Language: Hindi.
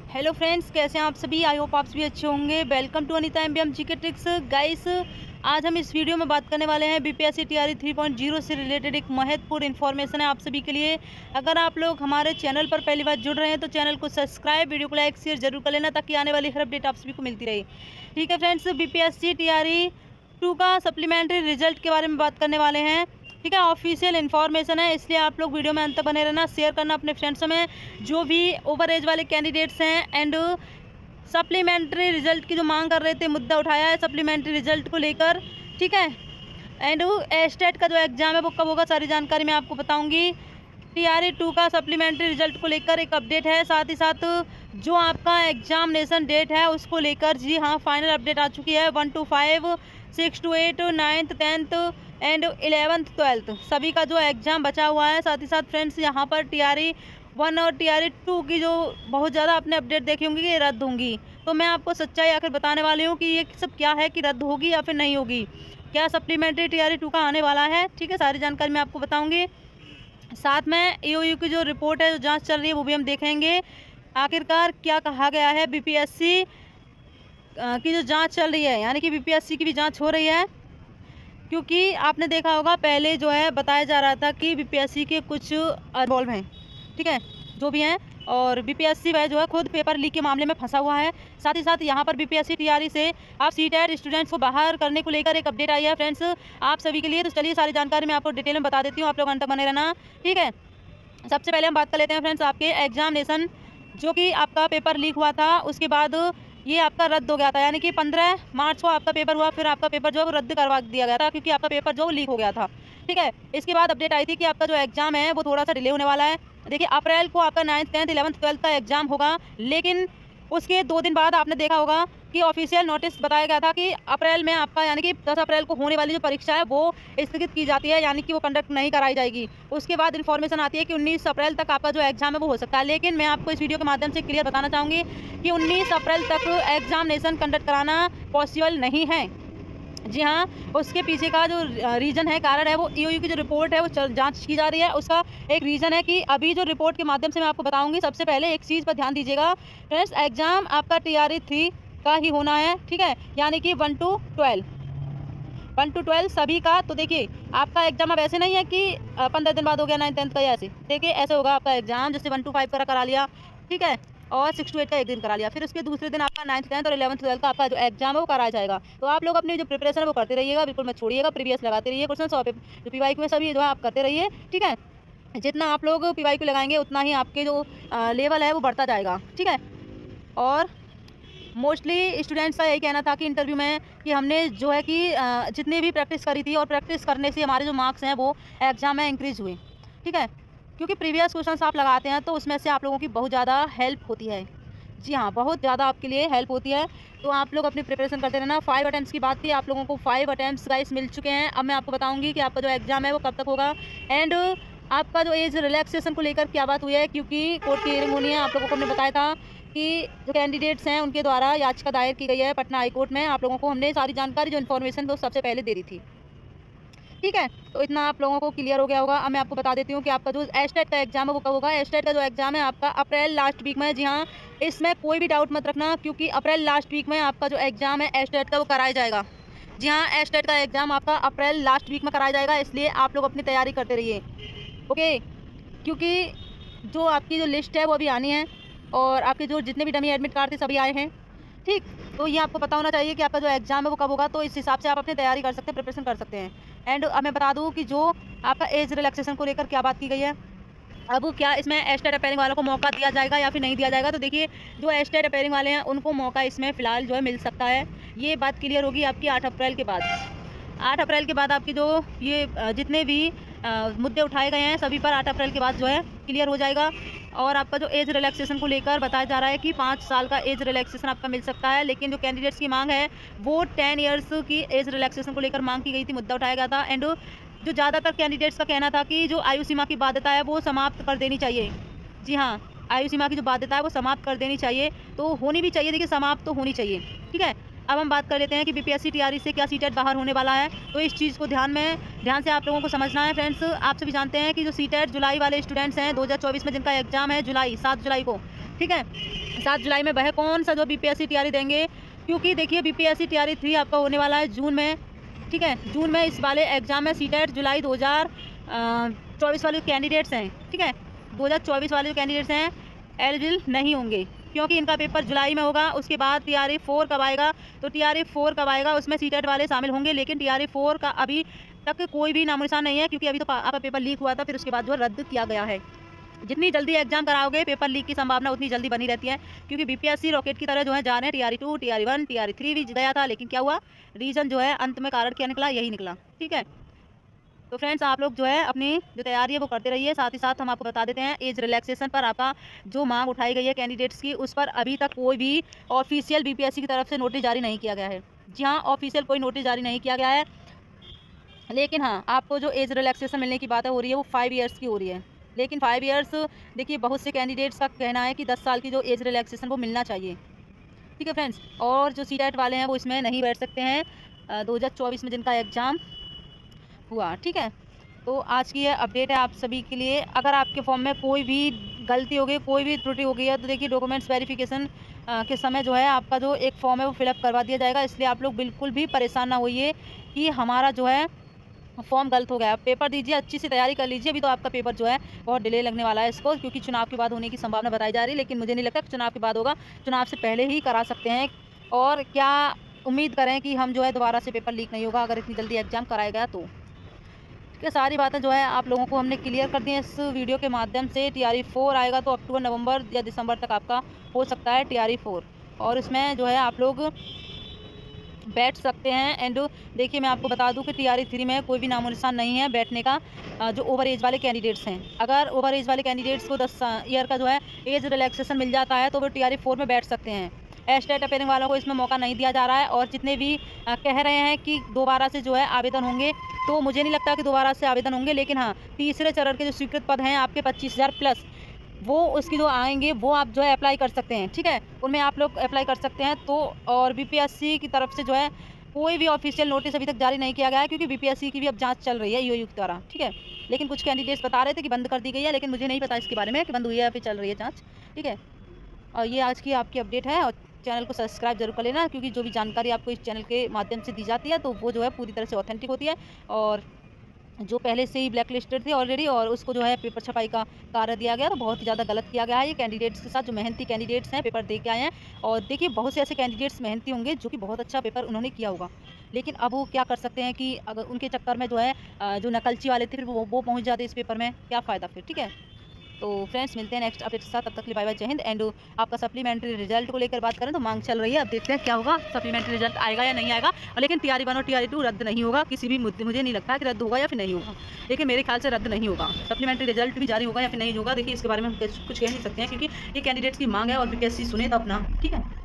हेलो फ्रेंड्स, कैसे हैं आप सभी। आई होप आप सभी अच्छे होंगे। Welcome to Anita MBM GK tricks. Guys, आज हम इस वीडियो में बात करने वाले हैं बीपीएससी टीआरई 3.0 से रिलेटेड एक महत्वपूर्ण इन्फॉर्मेशन है आप सभी के लिए। अगर आप लोग हमारे चैनल पर पहली बार जुड़ रहे हैं तो चैनल को सब्सक्राइब, वीडियो को लाइक शेयर जरूर कर लेना ताकि आने वाली हर अपडेट आप सभी को मिलती रहे। ठीक है फ्रेंड्स, बीपीएससी टीआरई 2 का सप्लीमेंट्री रिजल्ट के बारे में बात करने वाले हैं। ठीक है, ऑफिशियल इन्फॉर्मेशन है, इसलिए आप लोग वीडियो में अंत तक बने रहना, शेयर करना अपने फ्रेंड्स में जो भी ओवर एज वाले कैंडिडेट्स हैं एंड सप्लीमेंट्री रिजल्ट की जो मांग कर रहे थे, मुद्दा उठाया है सप्लीमेंट्री रिजल्ट को लेकर। ठीक है, एंड एस्टेट का जो एग्ज़ाम है वो कब होगा, सारी जानकारी मैं आपको बताऊंगी। टीआरई 2 का सप्लीमेंट्री रिजल्ट को लेकर एक अपडेट है, साथ ही साथ जो आपका एग्जामिनेशन डेट है उसको लेकर जी हाँ फाइनल अपडेट आ चुकी है। 1 to 5, 6 to 8, 9th 10th and 11th 12th सभी का जो एग्ज़ाम बचा हुआ है। साथ ही साथ फ्रेंड्स यहाँ पर टीआरई 1 और टीआरई 2 की जो बहुत ज़्यादा आपने अपडेट देखी होंगी कि रद्द होंगी, तो मैं आपको सच्चाई आखिर बताने वाली हूँ कि ये सब क्या है, कि रद्द होगी या फिर नहीं होगी, क्या सप्लीमेंट्री टीआरई 2 का आने वाला है। ठीक है, सारी जानकारी मैं आपको बताऊँगी। साथ में ईओयू की जो रिपोर्ट है, जो जाँच चल रही है, वो भी हम देखेंगे आखिरकार क्या कहा गया है। बीपीएससी की जो जाँच चल रही है, यानी कि बीपीएससी की भी जाँच हो रही है, क्योंकि आपने देखा होगा पहले जो है बताया जा रहा था कि बीपीएससी के कुछ इन्वॉल्व हैं। ठीक है, जो भी हैं, और बीपीएससी वह जो है खुद पेपर लीक के मामले में फंसा हुआ है। साथ ही साथ यहाँ पर बीपीएससी टीआरई से आप सीटेट स्टूडेंट्स को बाहर करने को लेकर एक अपडेट आई है फ्रेंड्स आप सभी के लिए। तो चलिए सारी जानकारी मैं आपको डिटेल में बता देती हूँ, आप लोग अंत तक बने रहना। ठीक है, सबसे पहले हम बात कर लेते हैं फ्रेंड्स आपके एग्जामिनेशन, जो कि आपका पेपर लीक हुआ था, उसके बाद ये आपका रद्द हो गया था, यानी कि 15 मार्च को आपका पेपर हुआ, फिर आपका पेपर जो है वो रद्द करवा दिया गया था क्योंकि आपका पेपर जो लीक हो गया था। ठीक है, इसके बाद अपडेट आई थी कि आपका जो एग्ज़ाम है वो थोड़ा सा डिले होने वाला है। देखिए, अप्रैल को आपका 9th 10th 11th 12th का एग्ज़ाम होगा, लेकिन उसके 2 दिन बाद आपने देखा होगा कि ऑफिशियल नोटिस बताया गया था कि अप्रैल में आपका, यानी कि 10 अप्रैल को होने वाली जो परीक्षा है वो स्थगित की जाती है, यानी कि वो कंडक्ट नहीं कराई जाएगी। उसके बाद इन्फॉर्मेशन आती है कि 19 अप्रैल तक आपका जो एग्ज़ाम है वो हो सकता है, लेकिन मैं आपको इस वीडियो के माध्यम से क्लियर बताना चाहूँगी कि 19 अप्रैल तक एग्जामिनेशन कंडक्ट कराना पॉसिबल नहीं है। जी हाँ, उसके पीछे का जो रीज़न है, कारण है, वो ईओयू की जो रिपोर्ट है वो जांच की जा रही है। उसका एक रीज़न है कि अभी जो रिपोर्ट के माध्यम से मैं आपको बताऊंगी। सबसे पहले एक चीज़ पर ध्यान दीजिएगा फ्रेंड्स, एग्ज़ाम आपका टीआरई 3 का ही होना है। ठीक है, यानी कि 1 to 12 सभी का। तो देखिए, आपका एग्जाम अब ऐसे नहीं है कि 15 दिन बाद हो गया 9th 10th का, ऐसे देखिए ऐसे होगा आपका एग्जाम, जैसे 1 to 5 करा लिया। ठीक है, और 6 to 8 का एक दिन करा लिया, फिर उसके दूसरे दिन आपका 9th 10th और 11th 12th का आपका जो एग्जाम है वो कराया जाएगा। तो आप लोग अपनी जो प्रिपरेशन है वो करते रहिएगा, बिल्कुल मत छोड़िएगा, प्रीवियस लगाते रहिए क्वेश्चन, और जो पीवाईक्यू में सभी जो है आप करते रहिए। ठीक है, जितना आप लोग पीवाईक्यू लगाएंगे उतना ही आपके जो लेवल है वो बढ़ता जाएगा। ठीक है, और मोस्टली स्टूडेंट्स का यही कहना था कि इंटरव्यू में कि हमने जो है कि जितनी भी प्रैक्टिस करी थी, और प्रैक्टिस करने से हमारे जो मार्क्स हैं वो एग्जाम में इंक्रीज़ हुए। ठीक है, क्योंकि प्रीवियस क्वेश्चंस आप लगाते हैं तो उसमें से आप लोगों की बहुत ज़्यादा हेल्प होती है। जी हाँ, बहुत ज़्यादा आपके लिए हेल्प होती है, तो आप लोग अपनी प्रिपरेशन करते रहना। 5 अटेम्प्ट्स की बात थी, आप लोगों को 5 अटेम्प्ट्स गाइस मिल चुके हैं। अब मैं आपको बताऊंगी कि आपका जो एग्ज़ाम है वो कब तक होगा, एंड आपका जो एज रिलैक्सेशन को लेकर क्या बात हुई है, क्योंकि कोर्ट की हियरिंग होनी है। आप लोगों को हमने बताया था कि जो कैंडिडेट्स हैं उनके द्वारा याचिका दायर की गई है पटना हाई कोर्ट में। आप लोगों को हमने सारी जानकारी, जो इन्फॉर्मेशन वो सबसे पहले दे दी थी। ठीक है, तो इतना आप लोगों को क्लियर हो गया होगा। अब मैं आपको बता देती हूँ कि आपका जो एस्टेट का एग्जाम है वो कब होगा। एस्टेट का जो एग्जाम है आपका अप्रैल लास्ट वीक में। जी हाँ, इसमें कोई भी डाउट मत रखना, क्योंकि अप्रैल लास्ट वीक में आपका जो एग्जाम है एस्टेट का वो कराया जाएगा। जी हाँ, एस्टेट का एग्जाम आपका अप्रैल लास्ट वीक में कराया जाएगा, इसलिए आप लोग अपनी तैयारी करते रहिए। ओके, क्योंकि जो आपकी जो लिस्ट है वो अभी आनी है, और आपके जो जितने भी डमी एडमिट कार्ड थे सभी आए हैं। ठीक, तो ये आपको पता होना चाहिए कि आपका जो एग्जाम है वो कब होगा, तो इस हिसाब से आप अपनी तैयारी कर सकते हैं, प्रिपरेशन कर सकते हैं। एंड अब मैं बता दूं कि जो आपका एज रिलैक्सेशन को लेकर क्या बात की गई है। अब क्या इसमें एस्टेट अपेयरिंग वालों को मौका दिया जाएगा या फिर नहीं दिया जाएगा। तो देखिए, जो एस्टेट अपेयरिंग वाले हैं उनको मौका इसमें फ़िलहाल जो है मिल सकता है। ये बात क्लियर होगी आपकी 8 अप्रैल के बाद। 8 अप्रैल के बाद आपकी जो ये जितने भी मुद्दे उठाए गए हैं सभी पर 8 अप्रैल के बाद जो है क्लियर हो जाएगा। और आपका जो एज रिलैक्सेशन को लेकर बताया जा रहा है कि 5 साल का एज रिलैक्सेशन आपका मिल सकता है, लेकिन जो कैंडिडेट्स की मांग है वो 10 ईयर्स की एज रिलैक्सेशन को लेकर मांग की गई थी, मुद्दा उठाया गया था। एंड जो ज़्यादातर कैंडिडेट्स का कहना था कि जो आयु सीमा की बाध्यता है वो समाप्त कर देनी चाहिए। जी हाँ, आयु सीमा की जो बाध्यता है वो समाप्त कर देनी चाहिए, तो होनी भी चाहिए, देखिए समाप्त तो होनी चाहिए। ठीक है, अब हम बात कर लेते हैं कि बीपीएससी टीआरई से क्या सीटेट बाहर होने वाला है। तो इस चीज़ को ध्यान से आप लोगों को समझना है फ्रेंड्स। आप सभी जानते हैं कि जो सीटेट जुलाई वाले स्टूडेंट्स हैं 2024 में, जिनका एग्जाम है जुलाई 7 जुलाई को, ठीक है। 7 जुलाई में वह कौन सा जो बीपीएससी तैयारी देंगे, क्योंकि देखिए बीपीएससी तैयारी 3 आपका होने वाला है जून में, ठीक है। जून में इस वाले एग्जाम में सीटेट जुलाई 2024 वाले कैंडिडेट्स हैं, ठीक है। 2024 वाले जो कैंडिडेट्स हैं एलिजिबल नहीं होंगे, क्योंकि इनका पेपर जुलाई में होगा। उसके बाद टीआरई 4 कब आएगा, तो टीआरई 4 कब आएगा उसमें सीटेट वाले शामिल होंगे, लेकिन टीआरई 4 का अभी तक कोई भी नामो निशान नहीं है, क्योंकि अभी तो आपका पेपर लीक हुआ था, फिर उसके बाद जो रद्द किया गया है। जितनी जल्दी एग्जाम कराओगे पेपर लीक की संभावना उतनी जल्दी बनी रहती है, क्योंकि बीपीएससी रॉकेट की तरह जो है जा रहे हैं। टीआरई 2, टीआरई 1, टीआरई 3 भी गया था, लेकिन क्या हुआ, रीजन जो है अंत में कारण क्या निकला, यही निकला, ठीक है। तो फ्रेंड्स आप लोग जो है अपनी जो तैयारी है वो करते रहिए। साथ ही साथ हम आपको बता देते हैं एज रिलैक्सेशन पर आपका जो मांग उठाई गई है कैंडिडेट्स की, उस पर अभी तक कोई भी ऑफिशियल बीपीएससी की तरफ से नोटिस जारी नहीं किया गया है। जी हाँ, ऑफिशियल कोई नोटिस जारी नहीं किया गया है, लेकिन हाँ आपको जो एज रिलैक्सेशन मिलने की बात हो रही है वो 5 ईयर्स की हो रही है। लेकिन 5 ईयर्स देखिए बहुत से कैंडिडेट्स का कहना है कि 10 साल की जो एज रिलैक्सेशन वो मिलना चाहिए, ठीक है फ्रेंड्स। और जो सीटेट वाले हैं वो इसमें नहीं बैठ सकते हैं 2024 में जिनका एग्ज़ाम हुआ, ठीक है। तो आज की ये अपडेट है आप सभी के लिए। अगर आपके फॉर्म में कोई भी गलती हो गई, कोई भी त्रुटि हो गई है, तो देखिए डॉक्यूमेंट्स वेरिफिकेशन के समय जो है आपका जो एक फॉर्म है वो फिलअप करवा दिया जाएगा। इसलिए आप लोग बिल्कुल भी परेशान ना होइए कि हमारा जो है फॉर्म गलत हो गया। पेपर दीजिए, अच्छी सी तैयारी कर लीजिए। अभी तो आपका पेपर जो है बहुत डिले लगने वाला है इसको, क्योंकि चुनाव के बाद होने की संभावना बताई जा रही है, लेकिन मुझे नहीं लगता कि चुनाव के बाद होगा। चुनाव से पहले ही करा सकते हैं, और क्या उम्मीद करें कि हम जो है दोबारा से पेपर लीक नहीं होगा अगर इतनी जल्दी एग्जाम कराया गया तो। ये सारी बातें जो है आप लोगों को हमने क्लियर कर दी हैं इस वीडियो के माध्यम से। टीआरई 4 आएगा तो अक्टूबर, नवंबर या दिसंबर तक आपका हो सकता है टीआरई 4, और इसमें जो है आप लोग बैठ सकते हैं। एंड देखिए मैं आपको बता दूं कि टीआरई 3 में कोई भी नामो निशान नहीं है बैठने का, जो ओवर एज वाले कैंडिडेट्स हैं। अगर ओवर एज वाले कैंडिडेट्स को 10 ईयर का जो है एज रिलैक्सेशन मिल जाता है तो वो टीआरई 4 में बैठ सकते हैं। एस्टेट अपेयरिंग वालों को इसमें मौका नहीं दिया जा रहा है, और जितने भी कह रहे हैं कि दोबारा से जो है आवेदन होंगे, तो मुझे नहीं लगता कि दोबारा से आवेदन होंगे। लेकिन हाँ, तीसरे चरण के जो स्वीकृत पद हैं आपके 25,000 प्लस, वो उसकी जो आएंगे वो आप जो है अप्लाई कर सकते हैं, ठीक है। उनमें आप लोग अप्लाई कर सकते हैं। तो और बीपीएससी की तरफ से जो है कोई भी ऑफिशियल नोटिस अभी तक जारी नहीं किया गया है, क्योंकि बीपीएससी की भी अब जांच चल रही है ईओयू के द्वारा, ठीक है। लेकिन कुछ कैंडिडेट्स बता रहे थे कि बंद कर दी गई है, लेकिन मुझे नहीं पता इसके बारे में कि बंद हुई है या फिर चल रही है जाँच, ठीक है। और ये आज की आपकी अपडेट है, और चैनल को सब्सक्राइब जरूर कर लेना, क्योंकि जो भी जानकारी आपको इस चैनल के माध्यम से दी जाती है तो वो जो है पूरी तरह से ऑथेंटिक होती है। और जो पहले से ही ब्लैक लिस्टेड थे ऑलरेडी, और उसको जो है पेपर छपाई का कार्य दिया गया, तो बहुत ही ज़्यादा गलत किया गया है ये कैंडिडेट्स के साथ, जो मेहनती कैंडिडेट्स हैं पेपर दे के आए हैं। और देखिए बहुत से ऐसे कैंडिडेट्स मेहनती होंगे जो कि बहुत अच्छा पेपर उन्होंने किया होगा, लेकिन अब वो क्या कर सकते हैं कि अगर उनके चक्कर में जो है जो नकलची वाले थे फिर वो पहुँच जाते इस पेपर में, क्या फ़ायदा फिर, ठीक है। तो फ्रेंड्स मिलते हैं नेक्स्ट अपडेट के साथ, तब तक के लिए बाय बाय, जय हिंद। एंड आपका सप्लीमेंट्री रिजल्ट को लेकर बात करें तो मांग चल रही है, अब देखते हैं क्या होगा, सप्लीमेंट्री रिजल्ट आएगा या नहीं आएगा। लेकिन टीआरई 1 और टीआरई 2 रद्द नहीं होगा किसी भी मुद्दे, मुझे नहीं लगता कि रद्द होगा या फिर नहीं होगा, लेकिन मेरे ख्याल से रद्द नहीं होगा। सप्लीमेंट्री रिजल्ट भी जारी होगा या फिर नहीं होगा, देखिए इसके बारे में हम कुछ कह नहीं सकते हैं, क्योंकि ये कैंडिडेट्स की मांग है और बीपीएससी सुने तो अपना, ठीक है।